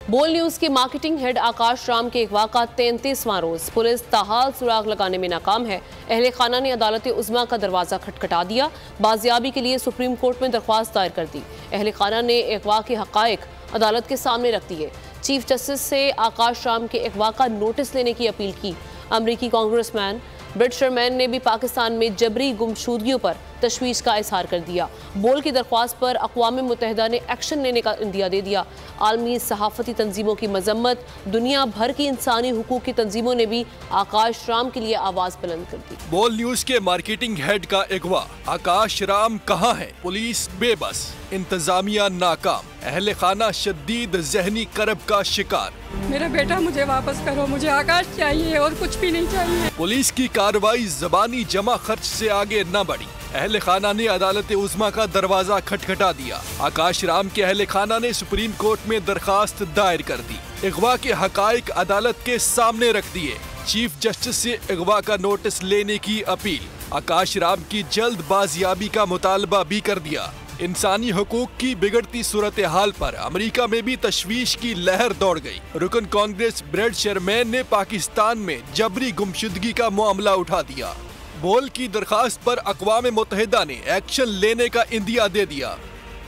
बोल न्यूज के marketing head आकाश राम के अगवा का 33वां रोज पुलिस ताहाल सुराग लगाने में नाकाम है। अहले खाना ने अदालत उज़्मा का दरवाजा खटखटा दिया। बाजियाबी के लिए सुप्रीम कोर्ट में दरख्वास्त दायर कर दी। अहले खाना ने अगवा के हकायक अदालत के सामने रख दिए। चीफ जस्टिस से आकाश राम के अगवा का नोटिस लेने की अपील की। अमरीकी कांग्रेसमैन ब्रिट शर्मैन ने भी पाकिस्तान में जबरी गुमशुदगियों पर तशवीश का इजहार कर दिया। बोल की दरख्वास्त पर अक़वाम मुत्तहिदा ने एक्शन लेने का इंदिया दे दिया। आलमी सहाफ़ती तंजीमों की मजम्मत, दुनिया भर की इंसानी हुकूक की तंजीमों ने भी आकाश राम के लिए आवाज़ बुलंद कर दी। बोल न्यूज के मार्केटिंग हेड का अगवा आकाश राम कहाँ है? पुलिस बेबस, इंतजामिया नाकाम, अहले खाना शदीद जहनी करब का शिकार। मेरा बेटा मुझे वापस करो, मुझे आकाश चाहिए और कुछ भी नहीं चाहिए। पुलिस की कार्रवाई ज़बानी जमा खर्च से आगे न बढ़ी। अहले खाना ने अदालत उज़्मा का दरवाजा खटखटा दिया। आकाश राम के अहले खाना ने सुप्रीम कोर्ट में दरखास्त दायर कर दी। अगवा के हकायक अदालत के सामने रख दिए। चीफ जस्टिस से अगवा का नोटिस लेने की अपील। आकाश राम की जल्द बाजियाबी का मुतालबा भी कर दिया। इंसानी हुकूक की बिगड़ती सूरत हाल पर अमेरिका में भी तशवीश की लहर दौड़ गई। रुकन कांग्रेस ब्रिट शर्मैन ने पाकिस्तान में जबरी गुमशुदगी का मामला उठा दिया। बोल की दरखास्त पर अक़वाम मुत्तहिदा ने एक्शन लेने का इंदिया दे दिया।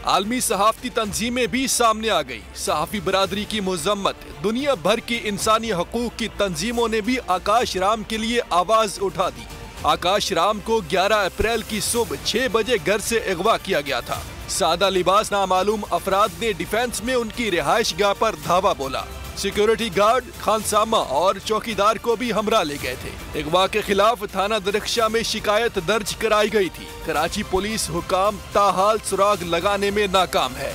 आलमी सहाफ़ती तंजीमें भी सामने आ गई। सहाफ़ी बरादरी की मुज़म्मत, दुनिया भर की इंसानी हुकूक की तंजीमों ने भी आकाश राम के लिए आवाज़ उठा दी। आकाश राम को 11 अप्रैल की सुबह 6 बजे घर से अगवा किया गया था। सादा लिबास नामालूम अफराद ने डिफेंस में उनकी रिहाइश गाह पर धावा बोला। सिक्योरिटी गार्ड, खानसामा और चौकीदार को भी हमरा ले गए थे। अगवा के खिलाफ थाना दरख्शा में शिकायत दर्ज कराई गई थी। कराची पुलिस हुकाम ताहाल सुराग लगाने में नाकाम है।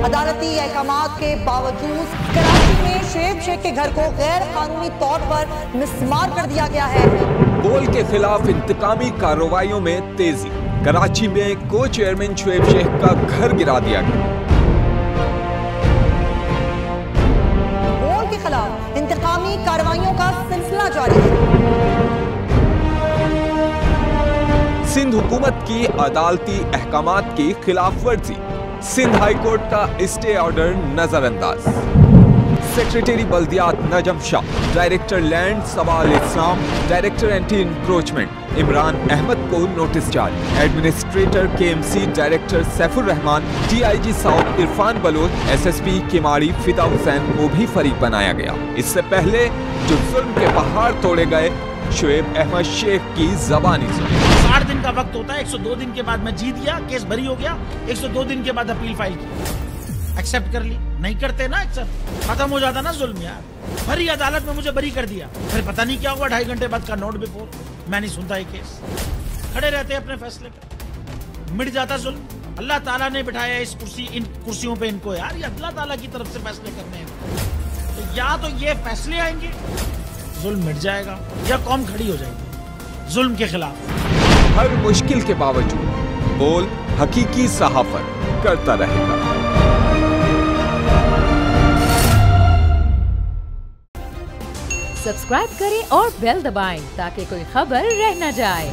अदालती अहकामात के बावजूद कराची में शुएब शेख के घर को गैर कानूनी तौर पर मिसमार कर दिया गया है। बोल के खिलाफ इंतकामी कार्रवाइयों में तेजी। कराची में को चेयरमैन शुएब शेख का घर गिरा दिया गया। बोल के खिलाफ इंतकामी कार्रवाइयों का सिलसिला जारी है। सिंध हुकूमत की अदालती अहकामात की खिलाफ वर्जी। सिंध हाई कोर्ट का स्टे ऑर्डर नजरअंदाज। सेक्रेटरी बल्दियात Najam Shah, director land Sawal Islam, director anti encroachment Imran Ahmed को नोटिस जारी। Administrator KMC director Saifur Rahman, DIG south Irfan Baloch, SSP Kemari Fida Hussain को भी फरीक बनाया गया। इससे पहले जो जुल्म के पहाड़ तोड़े गए, शुएब अहमद शेख की जबानी सुनी। 60 दिन का वक्त होता है। 102 दिन के बाद मैं जीत गया, केस बरी हो गया। 102 दिन के बाद अपील फाइल की, एक्सेप्ट कर ली। नहीं करते ना एक्सेप्ट, खत्म हो जाता ना जुल्म यार। भरी अदालत में मुझे बरी कर दिया, फिर पता नहीं क्या हुआ 2.5 घंटे बाद का नोट बिफोर। मैं नहीं सुनता ये केस, खड़े रहते अपने फैसले पे, मिट जाता जुल्म। अल्लाह ताला ने बिठाया इस कुर्सी, इन कुर्सियों पे इनको यार, ये अल्लाह ताला की तरफ से फैसले करने हैं। तो या तो ये फैसले आएंगे, जुल्म मिट जाएगा, या कौम खड़ी हो जाएगी जुल्म के खिलाफ। हर मुश्किल के बावजूद बोल हकीकी सहाफत करता रहेगा। सब्सक्राइब करें और बेल दबाएं ताकि कोई खबर रह न जाए।